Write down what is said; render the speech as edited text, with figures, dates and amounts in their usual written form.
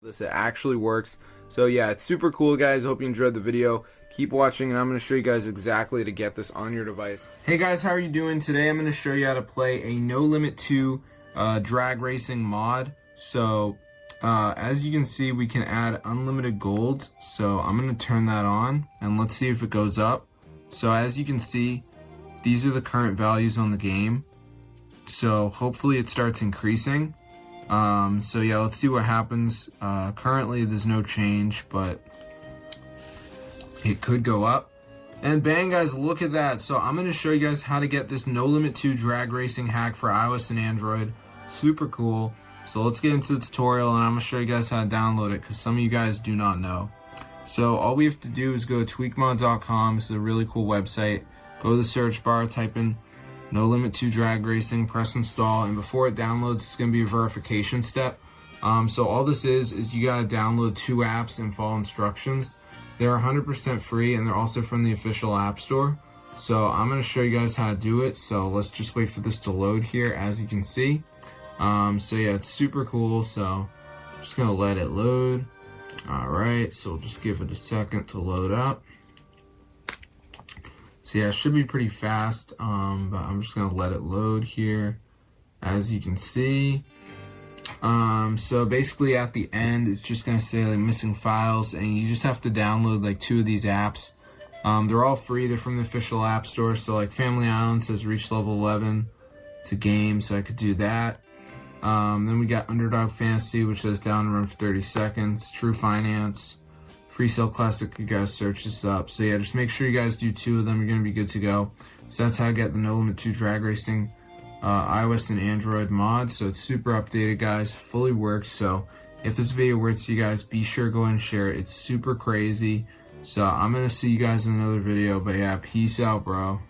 It actually works. So yeah, it's super cool, guys. I hope you enjoyed the video. Keep watching, and I'm going to show you guys exactly to get this on your device. Hey guys, how are you doing? Today I'm going to show you how to play a No Limit 2 drag racing mod. So as you can see, we can add unlimited gold. So I'm going to turn that on and let's see if it goes up. So as you can see, these are the current values on the game. So hopefully it starts increasing. So yeah, let's see what happens. Currently there's no change, but it could go up. And bang guys, look at that. So I'm going to show you guys how to get this No Limit 2 drag racing hack for iOS and Android. Super cool. So let's get into the tutorial, and I'm going to show you guys how to download it because some of you guys do not know. So all we have to do is go to tweakmod.com. This is a really cool website. Go to the search bar, type in No Limit 2 Drag Racing, press install, and before it downloads, it's going to be a verification step. So all this is you got to download 2 apps and follow instructions. They're 100% free, and they're also from the official app store. So I'm going to show you guys how to do it. So let's just wait for this to load here, as you can see. So yeah, it's super cool. So I'm just going to let it load. Alright, so we'll just give it a second to load up. So yeah, it should be pretty fast, but I'm just gonna let it load here, as you can see. So basically at the end, it's just gonna say like missing files, and you just have to download like 2 of these apps. They're all free. They're from the official app store. So like Family Island says reach level 11. It's a game, so I could do that. Then we got Underdog Fantasy, which says down and run for 30 seconds. True Finance. Free Cell Classic, you guys search this up. So yeah, just make sure you guys do 2 of them. You're going to be good to go. So that's how I get the No Limit 2 Drag Racing iOS and Android mod. So it's super updated, guys. Fully works. So if this video works for you guys, be sure to go and share it. It's super crazy. So I'm going to see you guys in another video. But yeah, peace out, bro.